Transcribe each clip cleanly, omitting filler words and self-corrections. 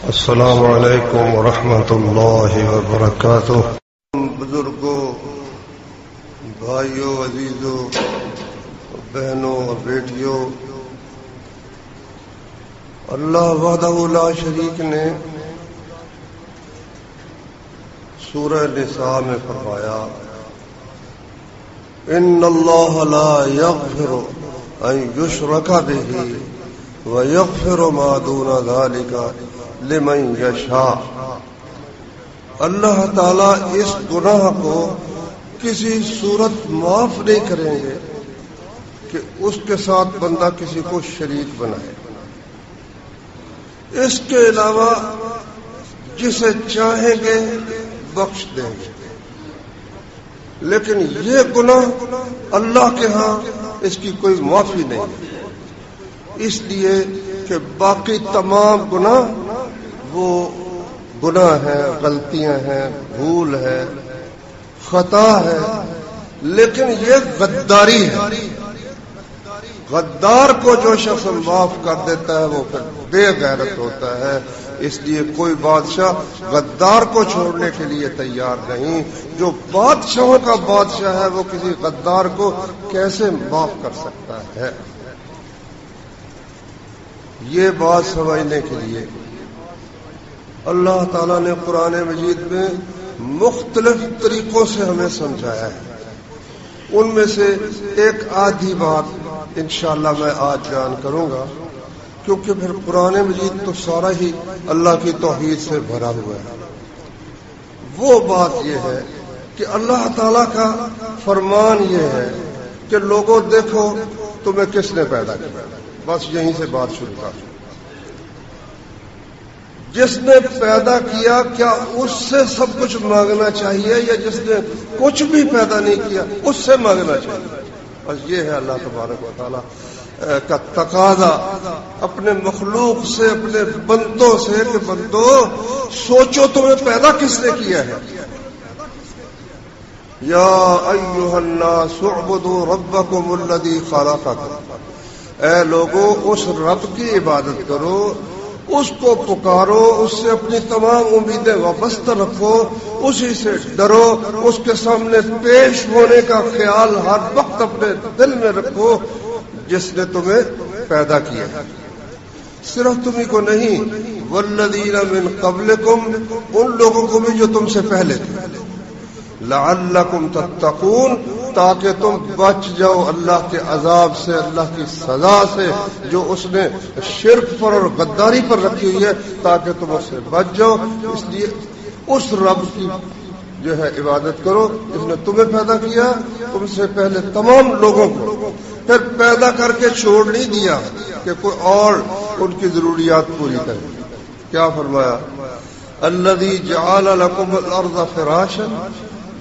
السلام علیکم ورحمۃ اللہ وبرکاتہ۔ بزرگوں، بھائیوں، عزیزوں، بہنوں اور بیٹیوں، اللہ وحدہ لا شریک نے سورہ نساء میں فرمایا ان اللہ لا یغفر ان یشرک بہ ویغفر ما دون ذلک لمن یشاء۔ اللہ تعالی اس گناہ کو کسی صورت معاف نہیں کریں گے کہ اس کے ساتھ بندہ کسی کو شریک بنائے۔ اس کے علاوہ جسے چاہیں گے بخش دیں گے، لیکن یہ گناہ اللہ کے ہاں اس کی کوئی معافی نہیں ہے، اس لیے کہ باقی تمام گناہ وہ گناہ ہیں، غلطیاں ہیں، بھول ہے، خطا ہے، لیکن یہ غداری ہے۔ غدار کو جو شخص معاف کر دیتا ہے وہ پھر بے غیرت ہوتا ہے۔ اس لیے کوئی بادشاہ غدار کو چھوڑنے کے لیے تیار نہیں۔ جو بادشاہوں کا بادشاہ ہے وہ کسی غدار کو کیسے معاف کر سکتا ہے؟ یہ بات سمجھنے کے لیے اللہ تعالیٰ نے قرآن مجید میں مختلف طریقوں سے ہمیں سمجھایا ہے۔ ان میں سے ایک آدھی بات انشاءاللہ میں آج بیان کروں گا، کیونکہ پھر قرآن مجید تو سارا ہی اللہ کی توحید سے بھرا ہوا ہے۔ وہ بات یہ ہے کہ اللہ تعالیٰ کا فرمان یہ ہے کہ لوگوں دیکھو تمہیں کس نے پیدا کیا۔ بس یہیں سے بات شروع کر۔ جس نے پیدا کیا کیا اس سے سب کچھ مانگنا چاہیے، یا جس نے کچھ بھی پیدا نہیں کیا اس سے مانگنا چاہیے؟ بس یہ ہے اللہ تبارک و تعالیٰ کا تقاضا اپنے مخلوق سے، اپنے بندوں سے کہ بندو سوچو تمہیں پیدا کس نے کیا ہے۔ یا ایھا الناس اعبدوا ربکم الذی خلقکم، اے لوگو اس رب کی عبادت کرو، اس کو پکارو، اس سے اپنی تمام امیدیں وابستہ رکھو، اسی سے ڈرو، اس کے سامنے پیش ہونے کا خیال ہر وقت اپنے دل میں رکھو، جس نے تمہیں پیدا کیا۔ صرف تمہیں کو نہیں، والذین من قبلکم، ان لوگوں کو بھی جو تم سے پہلے تھے، لعلکم تتقون، تاکہ تم بچ جاؤ اللہ کے عذاب سے، اللہ کی سزا سے جو اس نے شرک پر اور غداری پر رکھی ہوئی ہے، تاکہ تم اس سے بچ جاؤ۔ اس لیے اس رب کی جو ہے عبادت کرو جس نے تمہیں پیدا کیا، تم سے پہلے تمام لوگوں کو، پھر پیدا کر کے چھوڑ نہیں دیا کہ کوئی اور ان کی ضروریات پوری کرے۔ کیا فرمایا؟ الذی جعل لکم الارض فراشا،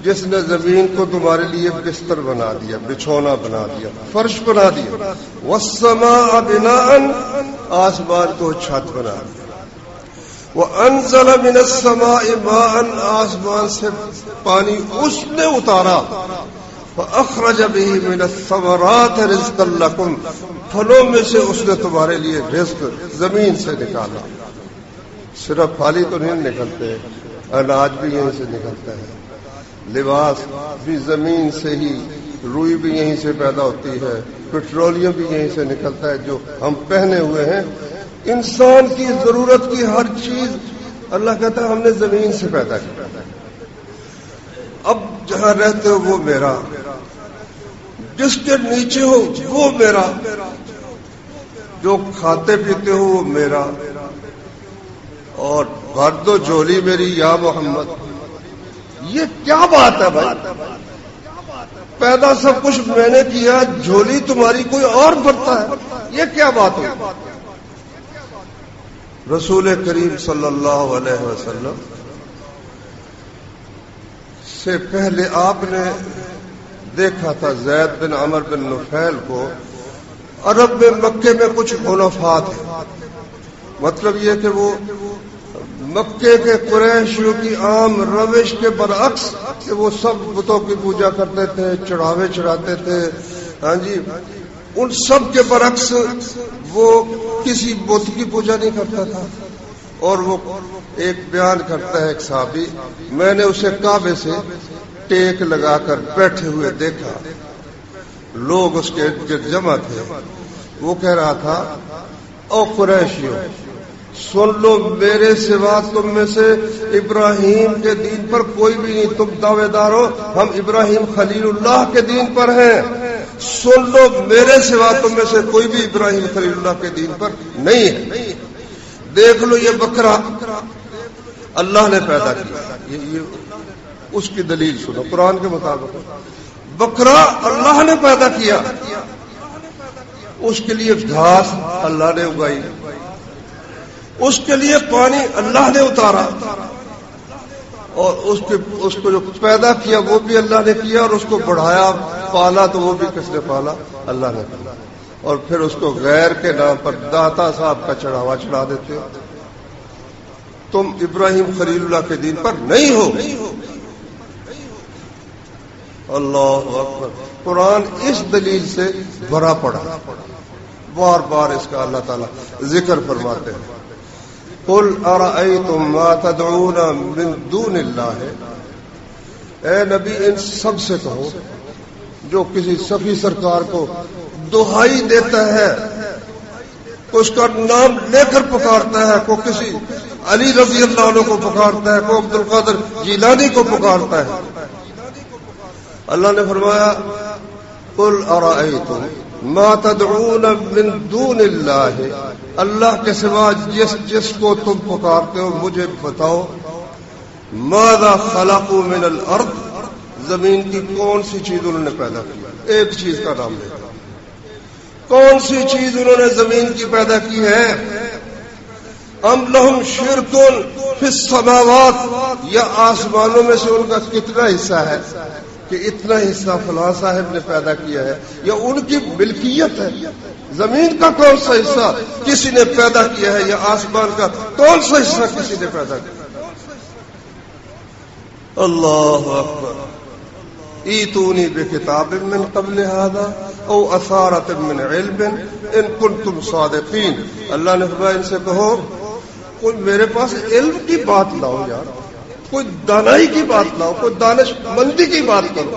جس نے زمین کو تمہارے لیے بستر بنا دیا، بچھونا بنا دیا، فرش بنا دیا، والسماء بناء، آسمان کو چھت بنا دیا، وانزل من السماء ماء، آسمان سے پانی اس نے اتارا، فاخرج به من الثمرات رزقا لكم، پھلوں میں سے اس نے تمہارے لیے رزق زمین سے نکالا۔ صرف پھل ہی تو نہیں نکلتے، اناج بھی یہیں سے نکلتا ہے، لباس بھی زمین سے ہی، روئی بھی یہیں سے پیدا ہوتی ہے، پیٹرولیم بھی یہیں سے نکلتا ہے جو ہم پہنے ہوئے ہیں۔ انسان کی ضرورت کی ہر چیز اللہ کہتا ہے ہم نے زمین سے پیدا کیا۔ اب جہاں رہتے ہو وہ میرا، جس کے نیچے ہو وہ میرا، جو کھاتے پیتے ہو وہ میرا، اور بھر دو جھولی میری یا محمد۔ یہ کیا بات ہے بھائی؟ پیدا سب کچھ میں نے کیا، جھولی تمہاری کوئی اور بھرتا ہے، یہ کیا بات ہے؟ رسول کریم صلی اللہ علیہ وسلم سے پہلے آپ نے دیکھا تھا زید بن عمر بن نفیل کو، عرب میں مکے میں کچھ حنفاء تھے، مطلب یہ کہ وہ مکے کے قریشیوں کی عام روش کے برعکس کہ وہ سب بتوں کی پوجا کرتے تھے، چڑھاوے چڑھاتے تھے، ہاں جی، ان سب کے برعکس وہ کسی بت کی پوجا نہیں کرتا تھا، اور وہ ایک بیان کرتا ہے ایک صحابی، میں نے اسے کعبے سے ٹیک لگا کر بیٹھے ہوئے دیکھا، لوگ اس کے ارد گرد جمع تھے، وہ کہہ رہا تھا او قریشیو سن لو، میرے سوا تم میں سے ابراہیم کے دین پر کوئی بھی نہیں، تم دعوے دار ہو ہم ابراہیم خلیل اللہ کے دین پر ہیں، سن لو میرے سوا تم میں سے کوئی بھی ابراہیم خلیل اللہ کے دین پر نہیں ہے۔ دیکھ لو یہ بکرا اللہ نے پیدا کیا، یہ اس کی دلیل سنو، قرآن کے مطابق بکرا اللہ نے پیدا کیا، اس کے لیے گھاس اللہ نے اگائی، اس کے لیے پانی اللہ نے اتارا، اور اس کو جو پیدا کیا وہ بھی اللہ نے کیا، اور اس کو بڑھایا پالا تو وہ بھی کس نے پالا؟ اللہ نے پالا۔ اور پھر اس کو غیر کے نام پر داتا صاحب کا چڑھاوا چڑھا دیتے ہو، تم ابراہیم خلیل اللہ کے دین پر نہیں ہو۔ اللہ اکبر، قرآن اس دلیل سے بھرا پڑا، بار بار اس کا اللہ تعالیٰ ذکر فرماتے ہیں۔ قل ارأیتم ما تدعون من دون اللہ، اے نبی ان سب سے کہو جو کسی صفی سرکار کو دہائی دیتا ہے، اس کا نام لے کر پکارتا ہے، کو کسی علی رضی اللہ عنہ کو پکارتا ہے، کو عبد القادر جیلانی کو پکارتا ہے۔ اللہ نے فرمایا قل ارأیتم ما تدعون من دون اللہ، اللہ کے سوا جس کو تم پکارتے ہو مجھے بتاؤ، ماذا خلقوا من الارض، زمین کی کون سی چیز انہوں نے پیدا کی؟ ایک چیز کا نام لے، کون سی چیز انہوں نے زمین کی پیدا کی ہے؟ ام لہم شرک فی السماوات، یا آسمانوں میں سے ان کا کتنا حصہ ہے کہ اتنا حصہ فلاں صاحب نے پیدا کیا ہے، یا ان کی ملکیت ہے؟ زمین کا کون سا حصہ کسی نے پیدا کیا ہے، یا آسمان کا کون سا حصہ کسی نے پیدا کیا؟ اللہ اکبر۔ ایتونی بکتاب من قبل هذا او اثارۃ من علم ان کنتم صادقین، اللہ نے فرمایا ان سے کہو کوئی میرے پاس علم کی بات لاؤ، یار کوئی دانائی کی بات لاؤ، کوئی دانش مندی کی بات کرو۔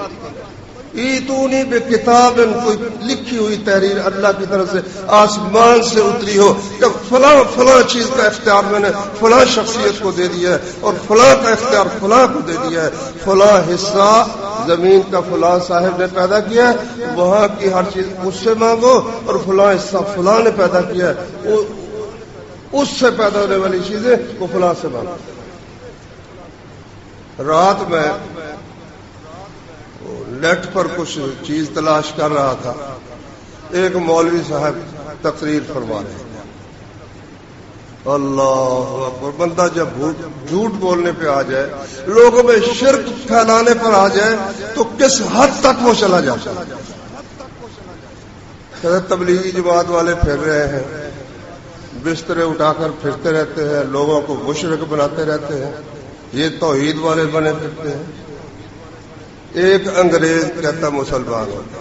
ایتونی بکتاب، کوئی لکھی ہوئی تحریر اللہ کی طرف سے آسمان سے اتری ہو کہ فلاں فلاں چیز کا اختیار میں نے فلاں شخصیت کو دے دیا ہے، اور فلاں کا اختیار فلاں کو دے دیا ہے، فلاں حصہ زمین کا فلاں صاحب نے پیدا کیا ہے، وہاں کی ہر چیز اس سے مانگو، اور فلاں حصہ فلاں نے پیدا کیا ہے، اس سے پیدا ہونے والی چیزیں وہ فلاں سے مانگو۔ رات میں نیٹ پر کچھ چیز تلاش کر رہا تھا، ایک مولوی صاحب تقریر فرما رہے تھے۔ اللہ اکبر، بندہ جب جھوٹ بولنے پہ آ جائے، لوگوں میں شرک پھیلانے پر آ جائے تو کس حد تک وہ چلا جاتا ہے۔ تبلیغی جماعت والے پھر رہے ہیں، بسترے اٹھا کر پھرتے رہتے ہیں، لوگوں کو مشرک بناتے رہتے ہیں، یہ توحید والے بنے پھرتے ہیں۔ ایک انگریز کہتا مسلمان ہوتا،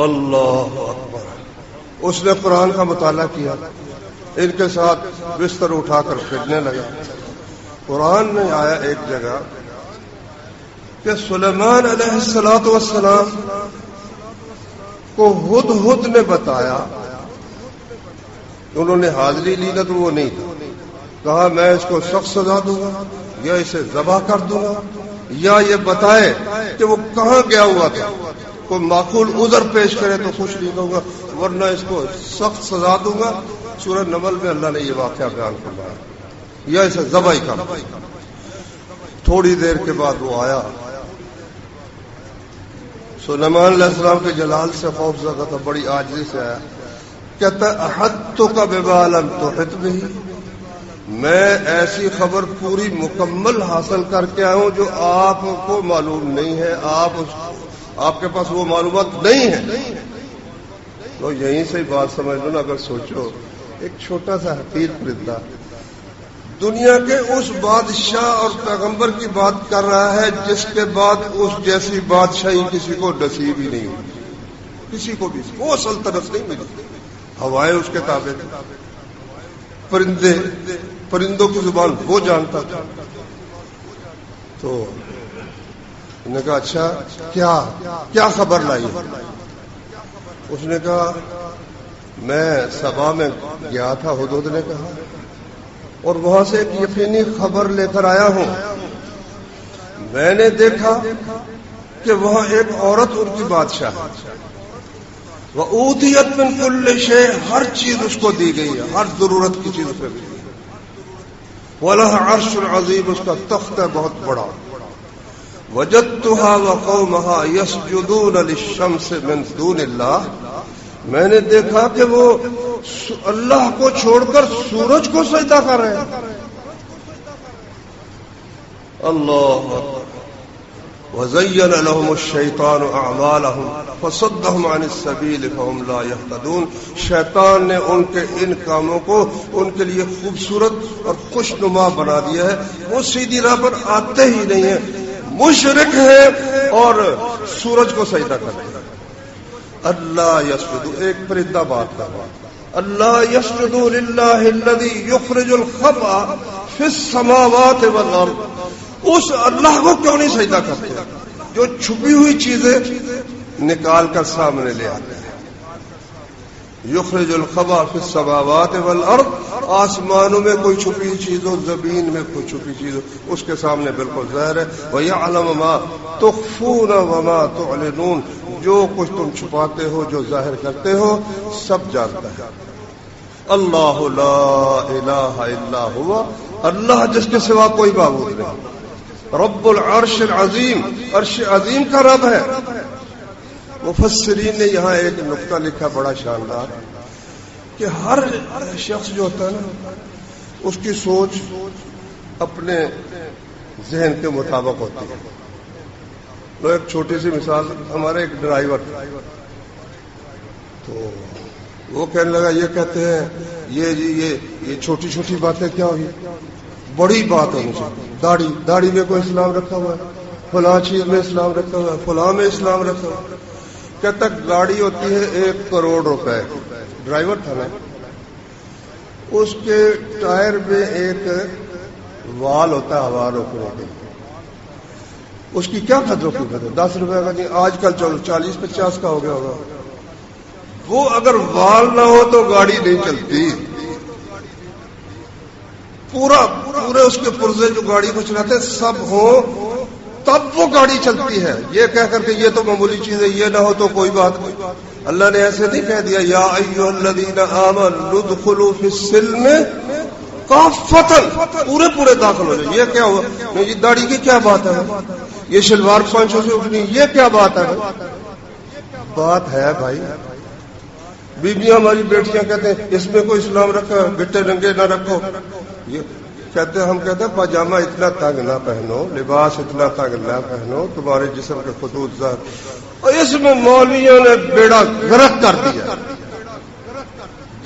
اللہ اکبر، اس نے قرآن کا مطالعہ کیا، ان کے ساتھ بستر اٹھا کر پھرنے لگا۔ قرآن میں آیا ایک جگہ کہ سلیمان علیہ السلام کو ہدہد نے بتایا، انہوں نے حاضری لی نہ تو وہ نہیں تھا، کہا میں اس کو سخت سزا دوں گا، یا اسے ذبح کر دوں گا، یا یہ بتائے کہ وہ کہاں گیا ہوا تھا، کوئی معقول عذر پیش کرے تو خوش نہیں دوں گا، ورنہ اس کو سخت سزا دوں گا۔ سورہ نمل میں اللہ نے یہ واقعہ بیان فرمایا، یا اسے ذبح ہی کر۔ تھوڑی دیر کے بعد وہ آیا، سلیمان علیہ السلام کے جلال سے خوف زدہ تھا، بڑی عاجزی سے آیا، کہتا احطتک بما لم تحط بہ، میں ایسی خبر پوری مکمل حاصل کر کے آیا ہوں جو آپ کو معلوم نہیں ہے، آپ کے پاس وہ معلومات نہیں ہے۔ تو یہیں سے بات سمجھ لو نا، اگر سوچو ایک چھوٹا سا حقیر پرندہ دنیا کے اس بادشاہ اور پیغمبر کی بات کر رہا ہے جس کے بعد اس جیسی بادشاہی کسی کو نصیب ہی نہیں ہوئی، کسی کو بھی وہ سلطنت نہیں ملی، ہوائیں اس کے تابع تھی۔ پرندوں کی زبان وہ جانتا تھا. تو انہوں نے کہا اچھا کیا خبر لائی؟ اس نے کہا میں سبا میں گیا تھا، ہدہد نے کہا، اور وہاں سے ایک یقینی خبر لے کر آیا ہوں. میں نے دیکھا کہ وہاں ایک عورت ان کی بادشاہ ہے. وَأُوتِيَتْ مِن كُلِّ شَيْءٍ، ہر چیز اس کو دی گئی ہے، ہر ضرورت کی چیز اسے دی گئی ہے. وَلَهَا عَرْشٌ عَظِيمٌ، اس کا تخت ہے بہت بڑا. وَجَدتُّهَا وَقَوْمَهَا يَسْجُدُونَ لِلشَّمْسِ مِن دُونِ اللَّهِ، میں نے دیکھا کہ وہ اللہ کو چھوڑ کر سورج کو سجدہ کر رہے ہیں. اللہ اکبر. وَزَيَّنَ لَهُمُ الشَّيْطَانُ أَعْمَالَهُمْ فَصَدَّهُمْ عَنِ السَّبِيلِ فَهُمْ لَا يَهْتَدُونَ. شیطان نے ان کے ان کاموں کو ان کے لیے خوبصورت اور خوشنما بنا دیا ہے، وہ سیدھی راہ پر آتے ہی نہیں ہیں، مشرک ہیں اور سورج کو سجدہ کرتے ہیں. اللہ یسجد، ایک پرندہ بات کر رہا، اللہ یسجد للہ الذی یخرج الخبأ فی السماوات والارض. اس اللہ کو کیوں نہیں سجدہ کرتے جو چھپی ہوئی چیزیں نکال کر سامنے لے آتے ہیں؟ یخرج الخبأ فی السماوات والارض، آسمانوں میں کوئی چھپی چیز ہو، زمین میں کوئی چھپی چیز ہو، اس کے سامنے بالکل ظاہر ہے. وَيَعْلَمُ مَا تُخْفُونَ وَمَا تُعْلِنُونَ، جو کچھ تم چھپاتے ہو، جو ظاہر کرتے ہو، سب جانتا ہے. اللہ لا الہ الا ہوا، اللہ جس کے سوا کوئی معبود نہیں. رب العرش العظیم، عرش عظیم کا رب ہے. مفسرین نے یہاں ایک نقطہ لکھا بڑا شاندار، کہ ہر شخص جو ہوتا ہے نا، اس کی سوچ اپنے ذہن کے مطابق ہوتی ہے. لو ایک چھوٹی سی مثال، ہمارے ایک ڈرائیور تو وہ کہنے لگا، یہ کہتے ہیں یہ چھوٹی چھوٹی باتیں کیا ہوئی، بڑی بات ہونی چاہیے. داڑھی میں کوئی اسلام رکھا ہوا ہے، فلاں چیز میں اسلام رکھا ہوا ہے، فلاں میں اسلام رکھا ہوا ہے. کہتا گاڑی ہوتی ہے 1 کروڑ روپے، ڈرائیور تھا نا، اس کے ٹائر میں ایک وال ہوتا ہے ہوا روکنے کے، اس کی کیا قدر و قیمت ہے؟ 10 روپے کا نہیں، آج کل چلو 40-50 کا ہو گیا ہوگا. وہ اگر وال نہ ہو تو گاڑی نہیں چلتی. پورے اس کے پرزے جو گاڑی کو چلاتے ہیں سب ہوں تب وہ گاڑی چلتی ہے. یہ کہہ کر کے یہ تو معمولی چیز ہے، یہ نہ ہو تو کوئی بات نہیں. اللہ نے ایسے نہیں کہہ دیا یا ایھا الذین آمنوا ادخلوا فی السلم کافۃ، پورے داخل ہو جائے. یہ کیا ہوا؟ یہ داڑھی کی کیا بات ہے؟ یہ شلوار 500 سے اٹھنی، یہ کیا بات ہے؟ بات ہے بھائی. بیویاں ہماری بیٹیاں کہتے ہیں اس میں کوئی اسلام رکھا، گٹے ننگے نہ رکھو. یہ ہم کہتے ہیں پاجامہ اتنا تنگ نہ پہنو، لباس اتنا تنگ نہ پہنو، تمہارے جسم کے خطوط ظاہر. اور اس میں مولویوں نے بیڑا غرق کر دیا.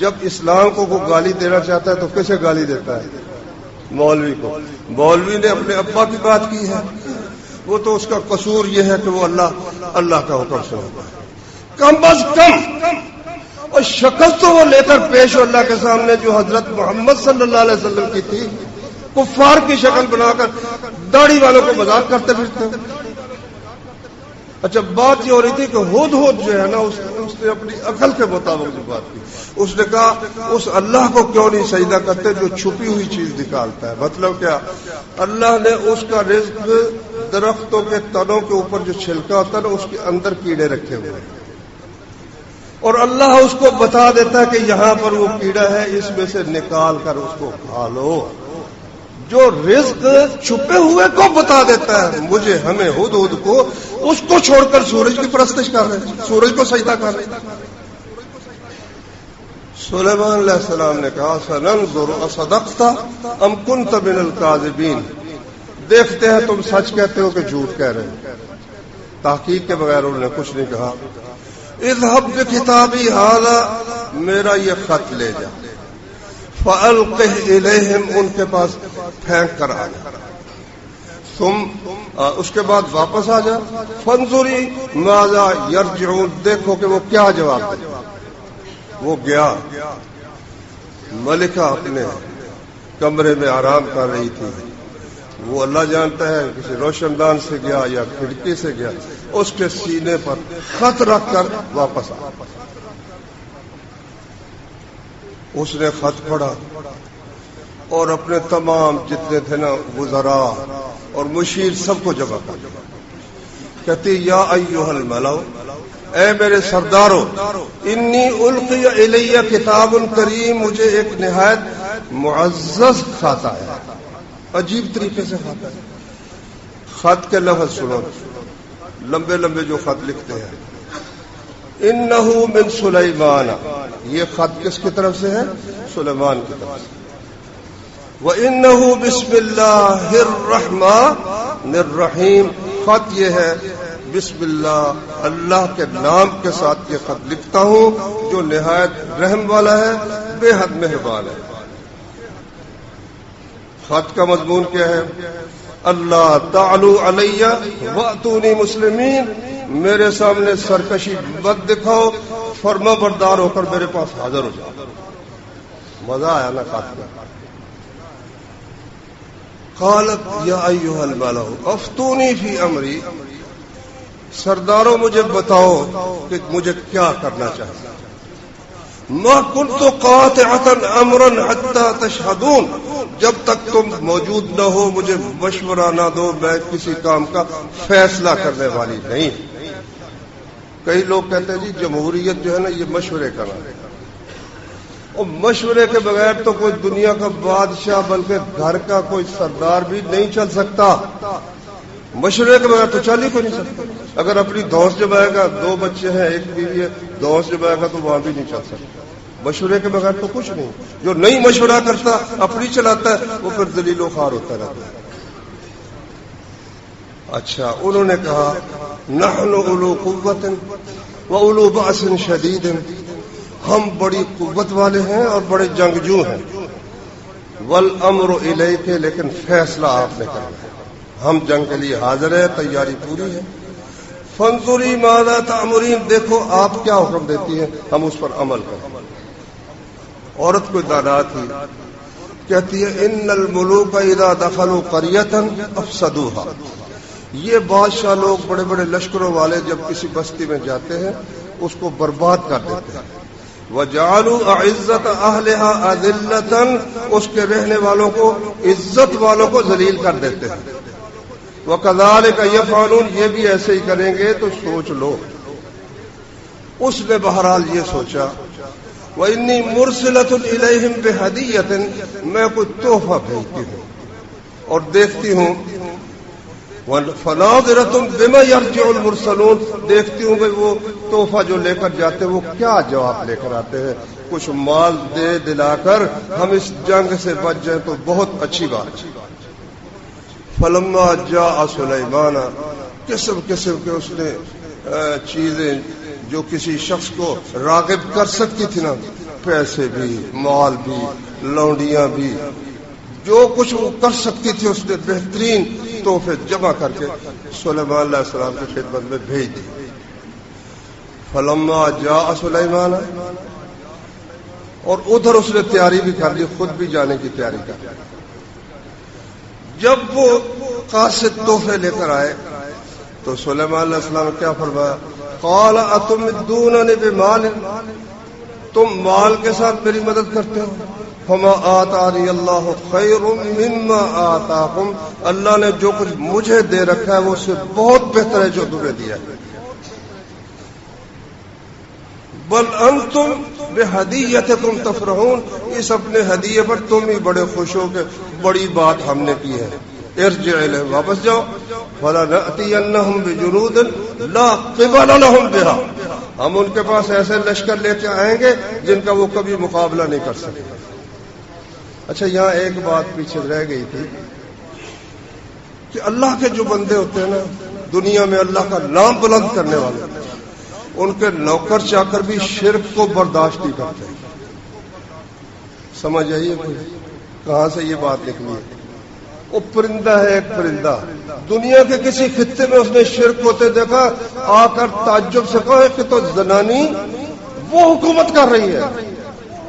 جب اسلام کو کوئی گالی دینا چاہتا ہے تو کسے گالی دیتا ہے؟ مولوی کو. مولوی نے اپنے ابا کی بات کی ہے، وہ تو اس کا قصور یہ ہے کہ وہ اللہ کا حکم سنتا ہے. کم از کم اور شکل تو وہ لے کر پیش ہو اللہ کے سامنے جو حضرت محمد صلی اللہ علیہ وسلم کی تھی. کفار کی شکل بنا کر داڑھی والوں کو مذاق کرتے پھرتے. اچھا بات یہ ہو رہی تھی کہ ہدہد جو ہے نا، اس نے اپنی عقل کے مطابق جو بات کی، اس نے کہا اس اللہ کو کیوں نہیں سجدہ کرتے جو چھپی ہوئی چیز نکالتا ہے. مطلب کیا؟ اللہ نے اس کا رزق درختوں کے تنوں کے اوپر جو چھلکا ہوتا ہے نا، اس کے اندر کیڑے رکھے ہوئے ہیں، اور اللہ اس کو بتا دیتا ہے کہ یہاں پر وہ کیڑا ہے، اس میں سے نکال کر اس کو کھا لو. جو رزق چھپے ہوئے کو بتا دیتا ہے. مجھے ہمیں ہدہد کو اس کو چھوڑ کر سورج کی پرستش کر رہے ہیں، سورج کو سجدہ کر رہے ہیں. سلیمان علیہ السلام نے کہا سننظر اصدقت ام کنت من الکاذبین، دیکھتے ہیں تم سچ کہتے ہو کہ جھوٹ کہہ رہے ہیں. تحقیق کے بغیر انہوں نے کچھ نہیں کہا. اذهب بکتابی ھذا، میرا یہ خط لے جا، فألقہ الیہم، ان کے پاس پھینک کر آ جا. تم اس کے بعد واپس آ جا. فانظری ماذا یرجعون، دیکھو کہ وہ کیا جواب دے. وہ گیا. ملکہ اپنے کمرے میں آرام کر رہی تھی، وہ اللہ جانتا ہے کسی روشن دان سے گیا یا کھڑکی سے گیا، اس کے سینے پر خط رکھ کر واپس آ. اس نے خط پڑھا اور اپنے تمام جتنے تھے نا وزراء اور مشیر سب کو جمع کر دیا. کہتی یا ایھا الملأ، اے میرے سردارو، انی القی الی کتاب کریم، مجھے ایک نہایت معزز خط آیا. عجیب طریقے سے خط ہے. خط کے لفظ سنو، لمبے لمبے جو خط لکھتے ہیں. انہ من سلیمان، یہ خط کس کی طرف سے ہے؟ سلیمان کی طرف سے. وَإِنَّهُ بسم اللہ الرحمن الرحیم، خط یہ ہے بسم اللہ، اللہ کے نام کے ساتھ یہ خط لکھتا ہوں جو نہایت رحم والا ہے، بے حد مہربان ہے. خط کا مضمون کیا ہے؟ اللہ تعالو علیہ واتونی مسلمین، میرے سامنے سرکشی مت دکھاؤ، فرما بردار ہو کر میرے پاس حاضر ہو جاؤ. مزہ آیا نا خط کا. قالت یا ایھا الملأ افتونی فی امری، سرداروں مجھے بتاؤ کہ مجھے کیا کرنا چاہیے. ما کنت قاطعۃ امرا حتی تشہدون، جب تک تم موجود نہ ہو مجھے مشورہ نہ دو، میں کسی کام کا فیصلہ کرنے والی نہیں. کئی لوگ کہتے ہیں جی جمہوریت جو ہے نا یہ مشورے کا نام ہے، اور مشورے کے بغیر تو کوئی دنیا کا بادشاہ بلکہ گھر کا کوئی سردار بھی نہیں چل سکتا. مشورے کے بغیر تو چل ہی کوئی نہیں سکتا. اگر اپنی دھوس جمائے گا، 2 بچے ہیں 1 بیوی ہے، دھوس جمائے گا تو وہاں بھی نہیں چل سکتا. مشورے کے بغیر تو کچھ نہیں. جو نہیں مشورہ کرتا اپنی چلاتا ہے وہ پھر ذلیل و خوار ہوتا رہتا ہے. اچھا، انہوں نے کہا نحن اولو قوت و اولو بأس شدید، ہم بڑی قوت والے ہیں اور بڑے جنگجو ہیں. والامر الیک، لیکن فیصلہ آپ نے کرنا ہے. ہم جنگ کے لیے حاضر ہیں، تیاری پوری ہے. فانظری ماذا تأمرین، دیکھو آپ کیا حکم دیتی ہیں، ہم اس پر عمل کریں. عورت کو دانا تھی، کہتی ہے ان الملوک اذا دخلوا قریۃ افسدوها، یہ بادشاہ لوگ بڑے بڑے لشکروں والے جب کسی بستی میں جاتے ہیں اس کو برباد کر دیتے ہیں. وَجَعَلُوا أَعِزَّةَ أَهْلِهَا أَذِلَّةً، اس کے رہنے والوں کو، عزت والوں کو ذلیل کر دیتے ہیں. وَكَذَلِكَ يَفْعَلُونَ، یہ بھی ایسے ہی کریں گے. تو سوچ لو. اس نے بہرحال یہ سوچا وَإِنِّي مُرْسِلَةٌ إِلَيْهِمْ بِهَدِيَّةٍ، میں کوئی تحفہ بھیجتی ہوں اور دیکھتی ہوں. فَنَاظِرَةٌ بِمَا يَرْجِعُ الْمُرْسَلُونَ، دیکھتی ہوں کہ وہ تحفہ جو لے کر جاتے ہیں وہ کیا جواب لے کر آتے ہیں. کچھ مال دے دلا کر ہم اس جنگ سے بچ جائیں تو بہت اچھی بات. فَلَمَّا جَاءَ سُلَيْمَانَ، قسم قسم کے اس نے چیزیں جو کسی شخص کو راغب کر سکتی تھی نا، پیسے بھی، مال بھی، لونڈیاں بھی، جو کچھ وہ کر سکتی تھی اس نے بہترین تحفے جمع کر کے سلیمان علیہ السلام کی خدمت میں بھیج دی. فلما جاء سلیمان، اور ادھر اس نے تیاری بھی کر لی، خود بھی جانے کی تیاری کر لی. جب وہ قاصد تحفے لے کر آئے تو سلیمان علیہ السلام نے کیا فرمایا؟ قال اتمدوننی بمال، تم مال کے ساتھ میری مدد کرتے ہو. فما آتانی اللہ خیر مما آتاکم، اللہ نے جو کچھ مجھے دے رکھا ہے وہ اس سے بہت بہتر ہے جو تمہیں دیا ہے. بل انتم بہدیتکم تفرحون، اس اپنے ہدیے پر تم ہی بڑے خوش ہو کہ بڑی بات ہم نے کی ہے. ارجع الیہم، واپس جاؤ. فلنأتینہم بجنود لا قبل لہم بها، ہم ان کے پاس ایسے لشکر لے کے آئیں گے جن کا وہ کبھی مقابلہ نہیں کر سکے. اچھا، یہاں ایک بات پیچھے رہ گئی تھی کہ اللہ کے جو بندے ہوتے ہیں نا دنیا میں، اللہ کا نام بلند کرنے والے، ان کے نوکر چاکر بھی شرک کو برداشت نہیں کرتے. سمجھ آئیے کہاں سے یہ بات نکلی ہے؟ وہ پرندہ ہے، ایک پرندہ دنیا کے کسی خطے میں اس نے شرک ہوتے دیکھا، آ کر تعجب سے کہا کہ تو زنانی وہ حکومت کر رہی ہے،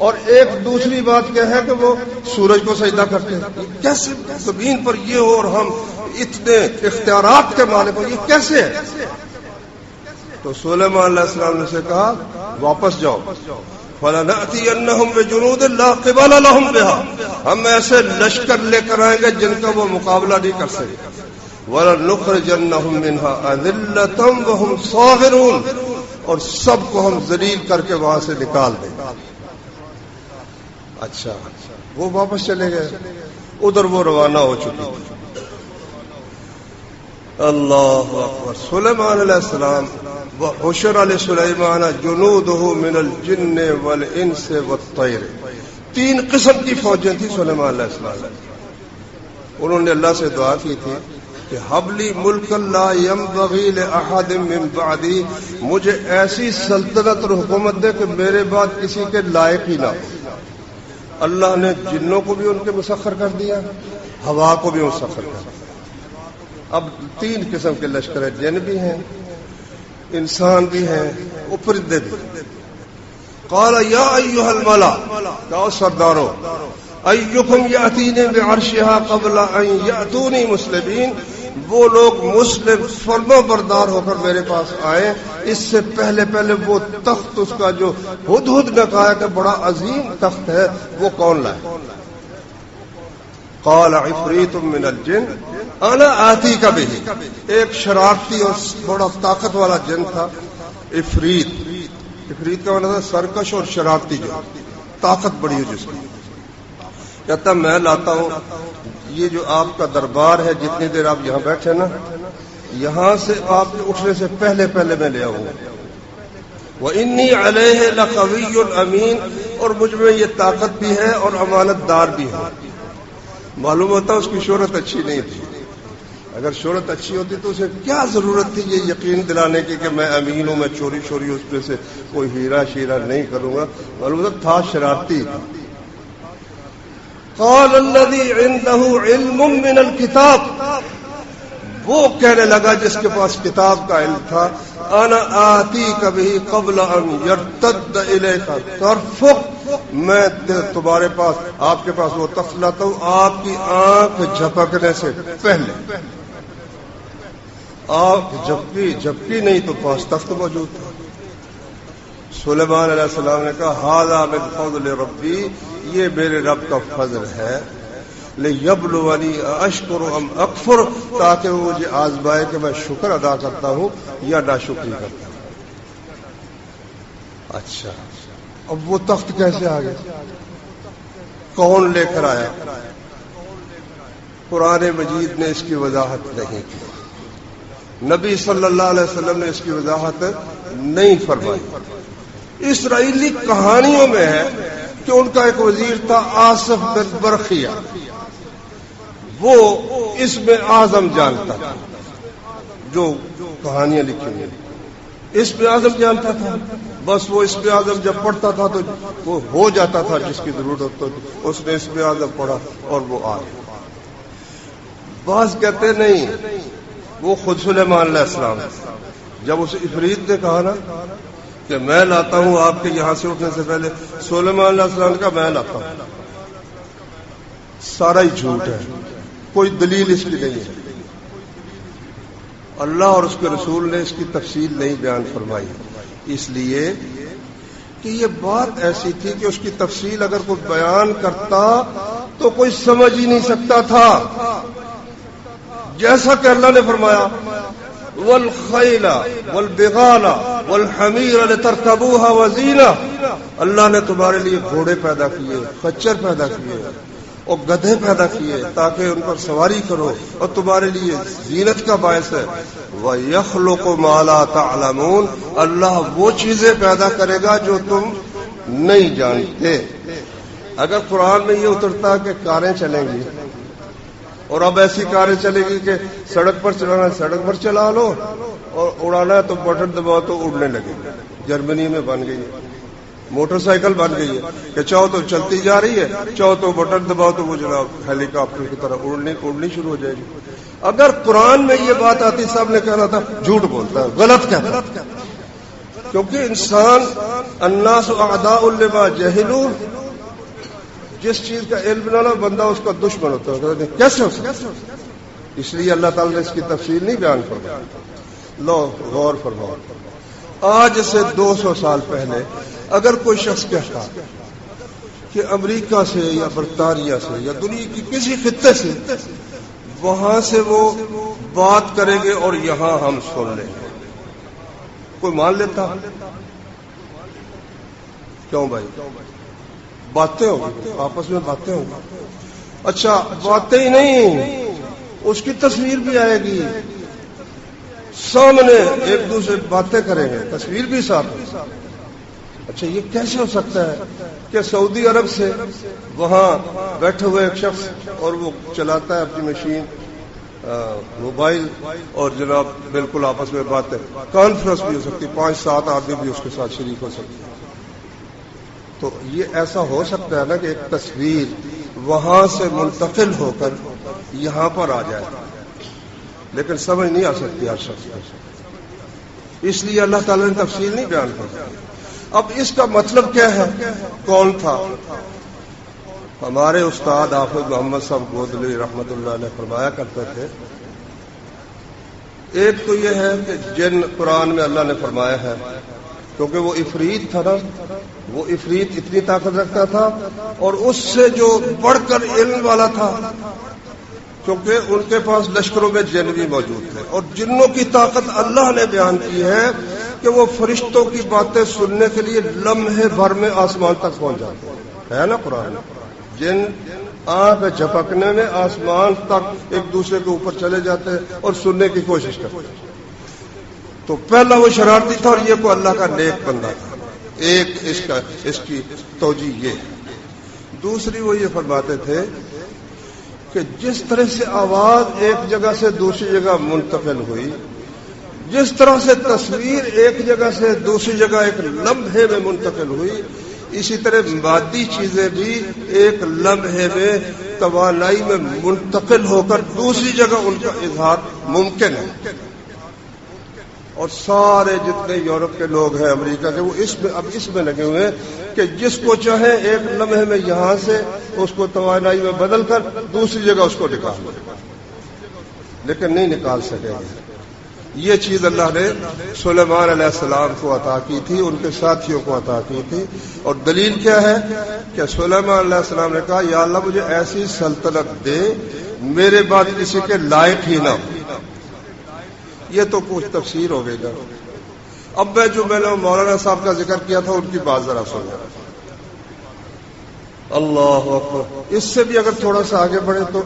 اور ایک دوسری بات کیا ہے کہ وہ سورج کو سجدہ کرتے ہیں. کیسے زمین پر یہ ہو اور ہم اتنے اختیارات کے مالک ہو، یہ کیسے ہے؟ تو سلیمان علیہ السلام نے سے کہا واپس جاؤ. فَلَنَأْتِيَنَّهُمْ بِجُنُودٍ لَا قِبَلَ لَهُمْ بِهَا، ہم ایسے لشکر لے کر آئیں گے جن کا وہ مقابلہ نہیں کر سکے. وَلَنُخْرِجَنَّهُمْ مِنْهَا أَذِلَّةً وَهُمْ صَاغِرُونَ، اور سب کو ہم ذلیل کر کے وہاں سے نکال دیں گے. اچھا وہ واپس چلے گئے، ادھر وہ روانہ ہو چکی. اللہ اکبر. سلیمان علیہ السلام وحشر علی سلیمان جنودہ من الجن والانس والطیر، 3 قسم کی فوجیں تھی سلیمان علیہ السلام. انہوں نے اللہ سے دعا کی تھی کہ حبلی ملک لا ينبغی لأحد من بعدی، مجھے ایسی سلطنت اور حکومت دے کہ میرے بعد کسی کے لائق ہی نہ ہو. اللہ نے جنوں کو بھی ان کے مسخر کر دیا، ہوا کو بھی مسخر کر دیا. اب 3 قسم کے لشکر ہیں، جن بھی ہیں، انسان بھی ہیں، پرندے بھی. قال یا ایھا الملا، کہو سردارو، ایکم یاتینی بعرشها قبل ان یاتونی مسلمین، وہ لوگ مسلم فرما بردار ہو کر میرے پاس آئے اس سے پہلے وہ تخت اس کا جو ہدہد نے کہا کہ بڑا عظیم تخت ہے، وہ کون لائے؟ قال عفریت من الجن انا آتیک بہ، ایک شرارتی اور بڑا طاقت والا جن تھا عفریت. عفریت کا مطلب ہے سرکش اور شرارتی، جو طاقت بڑی ہے جس کی. کہتا میں لاتا ہوں، یہ جو آپ کا دربار ہے جتنی دیر آپ یہاں بیٹھے نا، یہاں سے آپ کے اٹھنے سے پہلے میں لے آؤں. وَإِنِّي عَلَيْهِ لَقَوِيٌّ أَمِينٌ، اور مجھ میں یہ طاقت بھی ہے اور امانت دار بھی ہے. معلوم ہوتا اس کی شہرت اچھی نہیں تھی. اگر شہرت اچھی ہوتی تو اسے کیا ضرورت تھی یہ یقین دلانے کی کہ میں امین ہوں، میں چوری اس میں سے کوئی ہیرا شیرا نہیں کروں گا. معلوم ہوتا تھا شرارتی. قال الذي عنده علم من الكتاب، وہ کہنے لگا جس کے پاس کتاب کا علم تھا، انا آتیک بہ قبل ان یرتد الیک طرفک، میں تمہارے پاس آپ کے پاس وہ تخت لاتا ہوں آپ کی آنکھ جھپکنے سے پہلے. آنکھ جھپکی نہیں تو پاس تخت موجود تھا. سلیمان علیہ السلام نے کہا ھذا من فضل ربی، یہ میرے رب کا فضل ہے. لیبلونی اشکر ام اکفر، تاکہ وہ مجھے آزمائے کہ میں شکر ادا کرتا ہوں یا ناشکری کرتا ہوں. اچھا اب وہ تخت کیسے آ گیا؟ کون لے کر آیا؟ قرآن مجید نے اس کی وضاحت نہیں کی، نبی صلی اللہ علیہ وسلم نے اس کی وضاحت نہیں فرمائی. اسرائیلی کہانیوں میں ہے کہ ان کا ایک وزیر تھا آصف بن برخیہ، وہ اسم اعظم جانتا تھا، جو کہانیاں لکھی ہوئی اسم اعظم جانتا تھا. بس وہ اسم اعظم جب پڑھتا تھا تو وہ ہو جاتا تھا جس کی ضرورت تو اس نے اسم اعظم پڑھا اور وہ آ گیا. بعض کہتے نہیں، وہ خود سلیمان علیہ السلام جب اس عفریت نے کہا نا کہ میں لاتا ہوں آپ کے یہاں سے اٹھنے سے پہلے، سلیمان علیہ السلام کا میں لاتا ہوں، سارا ہی جھوٹ ہے، کوئی دلیل اس کی نہیں ہے. اللہ اور اس کے رسول نے اس کی تفصیل نہیں بیان فرمائی، اس لیے کہ یہ بات ایسی تھی کہ اس کی تفصیل اگر کوئی بیان کرتا تو کوئی سمجھ ہی نہیں سکتا تھا. جیسا کہ اللہ نے فرمایا والخیل والبغال والحمیر لترکبوها وزینہ، اللہ نے تمہارے لیے گھوڑے پیدا کیے، خچر پیدا کیے اور گدھے پیدا کیے تاکہ ان پر سواری کرو اور تمہارے لیے زینت کا باعث ہے. وَيَخْلُقُ مَا لَا تَعْلَمُونَ، اللہ وہ چیزیں پیدا کرے گا جو تم نہیں جانتے. اگر قرآن میں یہ اترتا کہ کاریں چلیں گی اور اب ایسی کاریں چلے گی کہ سڑک پر چلانا ہے سڑک پر چلا لو اور اڑانا ہے تو بٹن دباؤ تو اڑنے لگے. جرمنی میں بن گئی ہے، موٹر سائیکل بن گئی ہے کہ چاہو تو چلتی جا رہی ہے، چاہو تو بٹن دباؤ تو وہ جناب ہیلی کاپٹر کی طرح اڑنی شروع ہو جائے گی. اگر قرآن میں یہ بات آتی سب نے کہنا تھا جھوٹ بولتا ہے، غلط کہتا ہے. کیونکہ انسان الناس اعداء لما جہلوا، جس چیز کا علم نہ ہو بندہ اس کا دشمن ہوتا ہے. کیسے ہو سکتا؟ اس لیے اللہ تعالیٰ نے اس کی تفصیل نہیں بیان فرمایا. لو غور فرماؤ، آج سے 200 سال پہلے اگر کوئی شخص کہتا کہ امریکہ سے یا برطانیہ سے یا دنیا کی کسی خطے سے وہاں سے وہ بات کریں گے اور یہاں ہم سن لیں گے، کوئی مان لیتا؟ کیوں بھائی؟ باتیں ہوں گی، آپس میں باتیں ہوں گی. اچھا باتیں ہی نہیں، اس کی تصویر بھی آئے گی سامنے، ایک دوسرے باتیں کریں گے، تصویر بھی ساتھ. اچھا یہ کیسے ہو سکتا ہے کہ سعودی عرب سے وہاں بیٹھے ہوئے ایک شخص اور وہ چلاتا ہے اپنی مشین موبائل اور جناب بالکل آپس میں باتیں، کانفرنس بھی ہو سکتی، 5-7 آدمی بھی اس کے ساتھ شریک ہو سکتے. تو یہ ایسا ہو سکتا ہے نا کہ ایک تصویر وہاں سے منتقل ہو کر یہاں پر آ جائے، لیکن سمجھ نہیں آ سکتی ہر شخص کو. اس لیے اللہ تعالیٰ نے تفصیل نہیں بیان کرتا. اب اس کا مطلب کیا ہے؟ کون تھا؟ ہمارے استاد حافظ محمد صاحب گودلی رحمۃ اللہ علیہ فرمایا کرتے تھے، ایک تو یہ ہے کہ جن قرآن میں اللہ نے فرمایا ہے، کیونکہ وہ عفریت تھا نا، وہ عفریت اتنی طاقت رکھتا تھا اور اس سے جو بڑھ کر علم والا تھا، کیونکہ ان کے پاس لشکروں میں جن بھی موجود تھے. اور جنوں کی طاقت اللہ نے بیان کی ہے کہ وہ فرشتوں کی باتیں سننے کے لیے لمحے بھر میں آسمان تک پہنچ جاتے ہے نا قرآن. جن آنکھ جھپکنے میں آسمان تک ایک دوسرے کے اوپر چلے جاتے اور سننے کی کوشش کرتے. تو پہلا وہ شرارتی تھا اور یہ کو اللہ کا نیک بندہ تھا. ایک اس کی توجیہ یہ ہے. دوسری وہ یہ فرماتے تھے کہ جس طرح سے آواز ایک جگہ سے دوسری جگہ منتقل ہوئی، جس طرح سے تصویر ایک جگہ سے دوسری جگہ ایک لمحے میں منتقل ہوئی، اسی طرح مادی چیزیں بھی ایک لمحے میں توانائی میں منتقل ہو کر دوسری جگہ ان کا اظہار ممکن ہے. اور سارے جتنے یورپ کے لوگ ہیں امریکہ کے، وہ اس میں لگے ہوئے ہیں کہ جس کو چاہیں ایک لمحے میں یہاں سے اس کو توانائی میں بدل کر دوسری جگہ اس کو نکال دیں، لیکن نہیں نکال سکیں گے. یہ چیز اللہ نے سلیمان علیہ السلام کو عطا کی تھی، ان کے ساتھیوں کو عطا کی تھی. اور دلیل کیا ہے کہ سلیمان علیہ السلام نے کہا یا اللہ مجھے ایسی سلطنت دے میرے بعد کسی کے لائق ہی نہ ہو. یہ تو کچھ تفسیر ہو گئی نا. اب میں نے مولانا صاحب کا ذکر کیا تھا ان کی بات ذرا سنو. اللہ اکبر. اس سے بھی اگر تھوڑا سا آگے بڑھے تو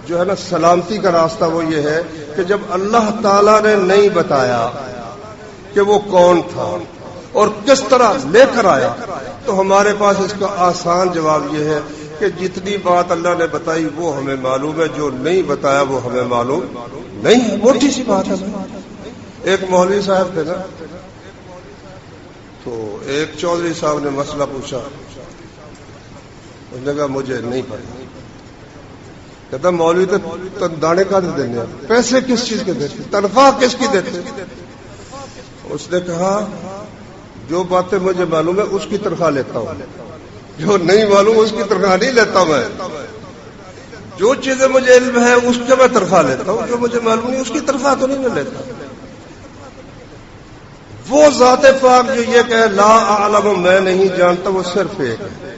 جو ہے نا سلامتی کا راستہ وہ یہ ہے کہ جب اللہ تعالیٰ نے نہیں بتایا کہ وہ کون تھا اور کس طرح لے کر آیا، تو ہمارے پاس اس کا آسان جواب یہ ہے کہ جتنی بات اللہ نے بتائی وہ ہمیں معلوم ہے، جو نہیں بتایا وہ ہمیں معلوم نہیں ہے. موٹی سی بات ہے. ایک مولوی صاحب تھے نا، تو ایک چودھری صاحب نے مسئلہ پوچھا. اس نے کہا مجھے نہیں پتا. کہتا مولوی تو دانے کا دینے، پیسے کس چیز کے دیتے، تنخواہ کس کی دیتے؟ اس نے کہا جو باتیں مجھے معلوم ہے اس کی تنخواہ لیتا ہوں، جو نہیں معلوم اس کی تنخواہ نہیں لیتا. میں جو چیزیں مجھے علم ہے اس کے میں تنخواہ لیتا ہوں، جو مجھے معلوم نہیں اس کی تنخواہ تو نہیں میں لیتا. وہ ذات پاک جو یہ کہے لا اعلم میں نہیں جانتا، وہ صرف ایک ہے.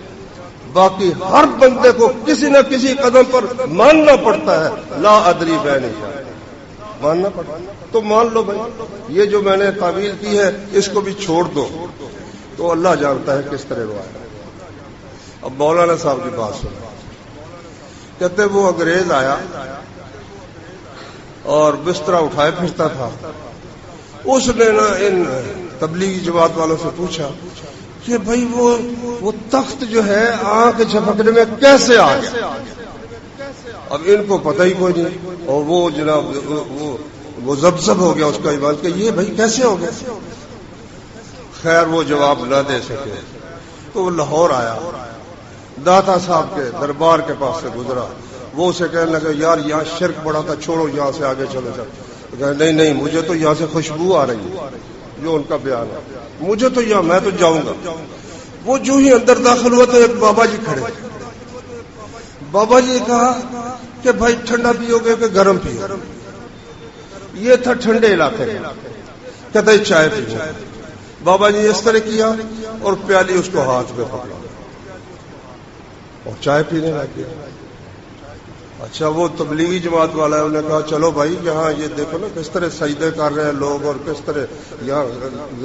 باقی ہر بندے کو کسی نہ کسی قدم پر ماننا پڑتا ہے لا ادری میں نہیں جانتا، ماننا پڑتا. تو مان لو بھائی یہ جو میں نے تعویل کی ہے اس کو بھی چھوڑ دو، تو اللہ جانتا ہے کس طرح وہ آیا. اب مولانا صاحب کی بات سنو. کہتے وہ انگریز آیا اور بستر اٹھائے پھرتا تھا. اس نے نا ان تبلیغی جماعت والوں سے پوچھا کہ بھائی وہ تخت جو ہے آنکھ جھپکنے میں کیسے آ گیا؟ اب ان کو پتہ ہی کوئی نہیں، اور وہ جناب وہ زبزب ہو گیا اس کا ایمان کہ یہ بھائی کیسے ہو گیا. خیر وہ جواب نہ دے سکے تو وہ لاہور آیا، داتا صاحب کے دربار کے پاس سے گزرا. وہ اسے کہنے لگا یار یہاں شرک بڑا تھا، چھوڑو یہاں سے آگے چلو. نہیں مجھے تو یہاں سے خوشبو آ رہی ہے. جو ان کا بیان ہے. مجھے تو یہاں میں تو جاؤں گا. وہ جو ہی اندر داخل ہوا تو ایک بابا جی کھڑے. بابا جی نے کہا کہ بھائی ٹھنڈا پیو گے کہ گرم پیو؟ یہ تھا ٹھنڈے علاقے میں. کہتے چائے پیو. بابا جی اس طرح کیا اور پیالی اس کو ہاتھ میں پکڑا اور چائے پینے لگ گیا. اچھا وہ تبلیغی جماعت والا ہے, انہوں نے کہا چلو بھائی یہاں یہ دیکھو نا کس طرح سجدے کر رہے ہیں لوگ اور کس طرح یہاں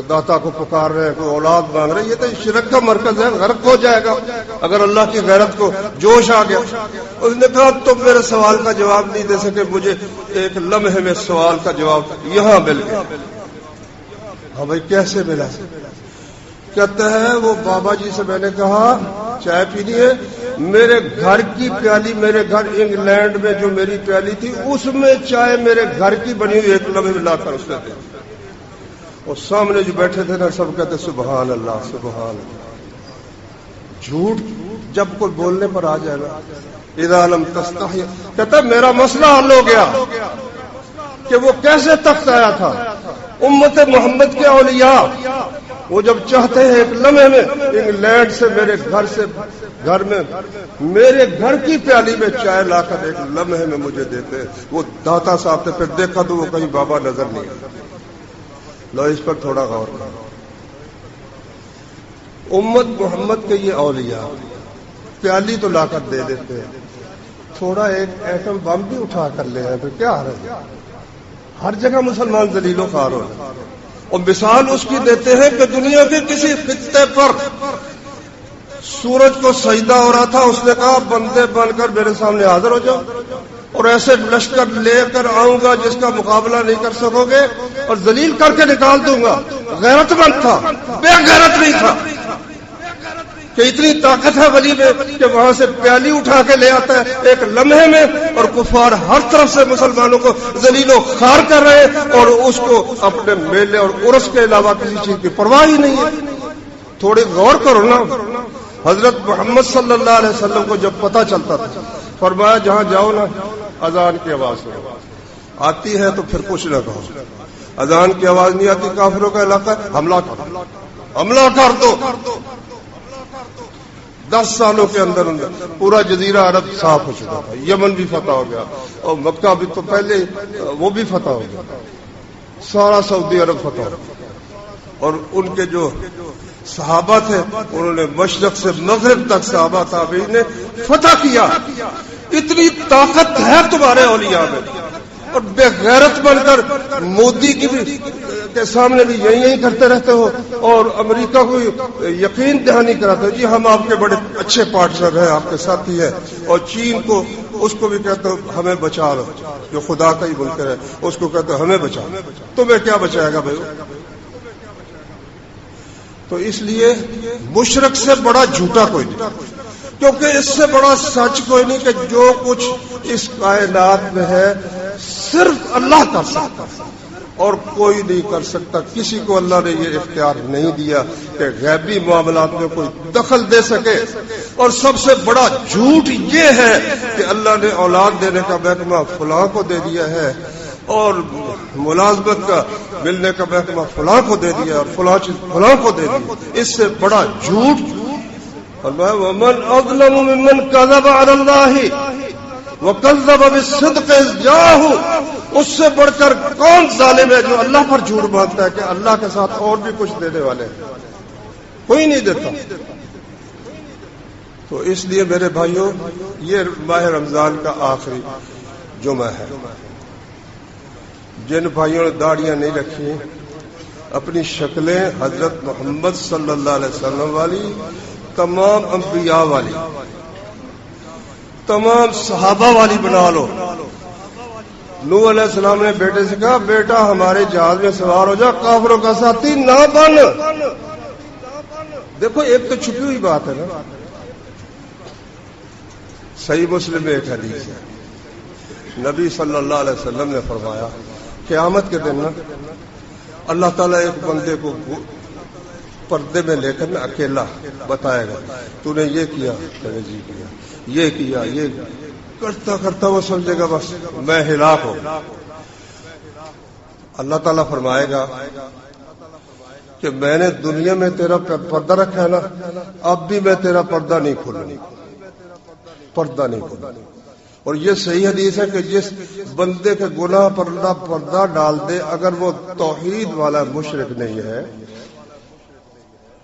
داتا کو پکار رہے ہیں, کوئی اولاد مانگ رہے ہیں. یہ تو شرک کا مرکز ہے, غرق ہو جائے گا اگر اللہ کی غیرت کو جوش آ گیا. اس نے کہا تم میرے سوال کا جواب نہیں دے سکے, مجھے ایک لمحے میں سوال کا جواب یہاں مل گیا. ہاں بھائی کیسے ملا؟ کہتا ہے وہ بابا جی سے میں نے کہا چائے پینی ہے, میرے گھر کی پیالی, میرے گھر انگلینڈ میں جو میری پیالی تھی اس میں چائے میرے گھر کی بنی ہوئی ایک لمحے میں لا کر اس نے دے. اور سامنے جو بیٹھے تھے نا سب کہتے سبحان اللہ سبحان اللہ. جھوٹ جب کوئی بولنے پر آ جائے نا, اذا لم تستحی, کہتا میرا مسئلہ حل ہو گیا. کہ وہ کیسے تخت آیا تھا امت محمد کے اولیاء, وہ جب چاہتے ہیں ایک لمحے میں انگلینڈ سے میرے گھر میں میرے گھر کی پیالی میں چائے لا کر ایک لمحے میں مجھے دیتے. وہ داتا صاحب نے پھر دیکھا تو وہ کہیں بابا نظر نہیں. لو اس پر تھوڑا غور کرو. امت محمد کے یہ اولیاء پیالی تو لا کر دے دیتے ہیں, تھوڑا ایک ایٹم بم بھی اٹھا کر لے ہیں, پھر کیا حرج ہے؟ ہر جگہ مسلمان ذلیل و خوار ہو. اور مثال اس کی دیتے ہیں کہ دنیا کے کسی خطے پر سورج کو سجدہ ہو رہا تھا, اس نے کہا بندے بن کر میرے سامنے حاضر ہو جاؤ اور ایسے لشکر لے کر آؤں گا جس کا مقابلہ نہیں کر سکو گے اور ذلیل کر کے نکال دوں گا. غیرت مند تھا, بے غیرت نہیں تھا. کہ اتنی طاقت ہے ولی میں کہ وہاں سے پیالی اٹھا کے لے آتا ہے ایک لمحے میں, اور کفار ہر طرف سے مسلمانوں کو ذلیل و خوار کر رہے ہیں اور اس کو اپنے میلے اور عرس کے علاوہ کسی چیز کی پرواہ ہی نہیں ہے. تھوڑی غور کرو نا. حضرت محمد صلی اللہ علیہ وسلم کو جب پتہ چلتا تھا فرمایا جہاں جاؤ نا اذان کی آواز سنو, آتی ہے تو پھر کچھ نہ کہو. اذان کی آواز نہیں آتی, کافروں کا علاقہ ہے, حملہ کرو, حملہ کر دو. 10 سالوں کے اندر پورا جزیرہ عرب صاف ہو چکا تھا, یمن بھی فتح ہو گیا اور مکہ بھی تو پہلے وہ بھی فتح ہو گیا, سارا سعودی عرب فتح ہو گیا. اور ان کے جو صحابہ تھے انہوں نے مشرق سے مغرب تک صحابہ تابعین نے فتح کیا. اتنی طاقت ہے تمہارے اولیاء میں, اور بے غیرت بن کر مودی کی بھی کے سامنے بھی یہی کرتے رہتے ہو اور امریکہ کو یقین دہانی کراتے ہو جی ہم آپ کے بڑے اچھے پارٹنر ہیں, آپ کے ساتھی ہیں. اور چین کو اس کو بھی کہتے ہو ہمیں بچا لو, جو خدا کا ہی منکر ہے اس کو کہتے ہو ہمیں بچا. تمہیں کیا بچائے گا بھائی؟ تو اس لیے مشرک سے بڑا جھوٹا کوئی نہیں, کیونکہ اس سے بڑا سچ کوئی نہیں کہ جو کچھ اس کائنات میں ہے صرف اللہ کر سکتا اور کوئی نہیں کر سکتا. کسی کو اللہ نے یہ اختیار نہیں دیا کہ غیبی معاملات میں کوئی دخل دے سکے. اور سب سے بڑا جھوٹ یہ ہے کہ اللہ نے اولاد دینے کا محکمہ فلاں کو دے دیا ہے اور ملازمت کا ملنے کا محکمہ فلاں کو دے دیا اور فلاں چیز فلاں کو دے دی. اس سے بڑا جھوٹ ومن اظلم ممن كذب على الله وكذب بالصدق اذ جاءه, اس سے بڑھ کر کون ظالم ہے جو اللہ پر جھوٹ باندھتا ہے کہ اللہ کے ساتھ اور بھی کچھ دینے والے ہیں؟ کوئی نہیں دیتا. تو اس لیے میرے بھائیوں یہ ماہ رمضان کا آخری جمعہ ہے. جن بھائیوں نے داڑیاں نہیں رکھی اپنی شکلیں حضرت محمد صلی اللہ علیہ وسلم والی, تمام انبیاء والی, تمام صحابہ والی بنا لو. نوح علیہ السلام نے بیٹے سے کہا بیٹا ہمارے جہاز میں سوار ہو جا, کافروں کا ساتھی نہ بن. دیکھو ایک تو چھپی ہوئی بات ہے نا. صحیح مسلم میں ایک حدیث ہے, نبی صلی اللہ علیہ وسلم نے فرمایا قیامت کے دن نا اللہ تعالیٰ ایک بندے کو پردے میں لے کر نا اکیلا بتائے گا تو نے یہ کیا, جی کیا, یہ کیا, یہ کرتا کرتا وہ سمجھے گا بس میں ہلاک ہوں. اللہ تعالیٰ فرمائے گا کہ میں نے دنیا میں تیرا پردہ رکھا ہے نا، اب بھی میں تیرا پردہ نہیں کھولوں، پردہ نہیں کھولوں۔ اور یہ صحیح حدیث ہے کہ جس بندے کے گناہ پر اللہ پردہ ڈال دے، اگر وہ توحید والا مشرک نہیں ہے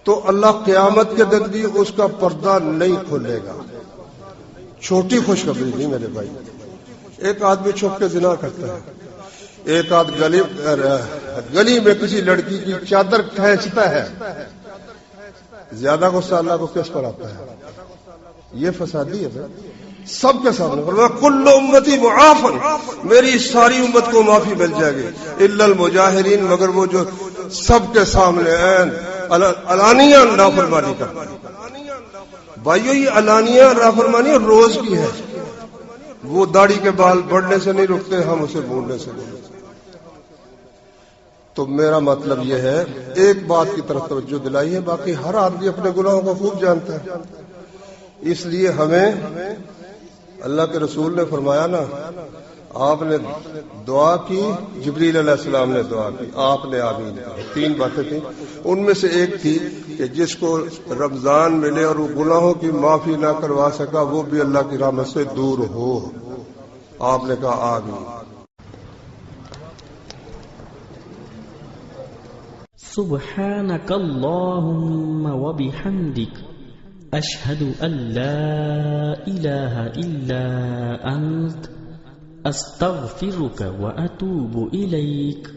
تو اللہ قیامت کے دن بھی اس کا پردہ نہیں کھولے گا۔ چھوٹی خوشخبری نہیں میرے بھائی، ایک آدمی چھپ کے زنا کرتا ہے، ایک آدھ گلی میں کسی لڑکی کی چادر کھینچتا ہے، زیادہ غصہ اللہ کو کس پر آتا ہے؟ یہ فسادی ہے سب کے سامنے۔ فرمایا کل امتی معافن، میری ساری امت کو معافی مل جائے گی، الا المجاہرین، مگر وہ جو سب کے سامنے علانیہ نافرمانی کرتے ہیں۔ بھائیو یہ علانیہ نافرمانی روز کی ہے، وہ داڑھی کے بال بڑھنے سے نہیں رکتے، ہم اسے بھولنے سے نہیں رکتے۔ تو میرا مطلب یہ ہے، ایک بات کی طرف توجہ دلائی ہے، باقی ہر آدمی اپنے گناہوں کو خوب جانتا ہے۔ اس لیے ہمیں اللہ کے رسول نے فرمایا نا، آپ نے دعا کی، جبریل علیہ السلام نے دعا کی، آپ نے آمین کی، 3 باتیں تھیں، ان میں سے ایک تھی کہ جس کو رمضان ملے اور وہ گناہوں کی معافی نہ کروا سکا وہ بھی اللہ کی رحمت سے دور ہو۔ آپ نے کہا آمین۔ سبحانك اللهم وبحمدك أشهد أن لا إله إلا أنت أستغفرك وأتوب إليك۔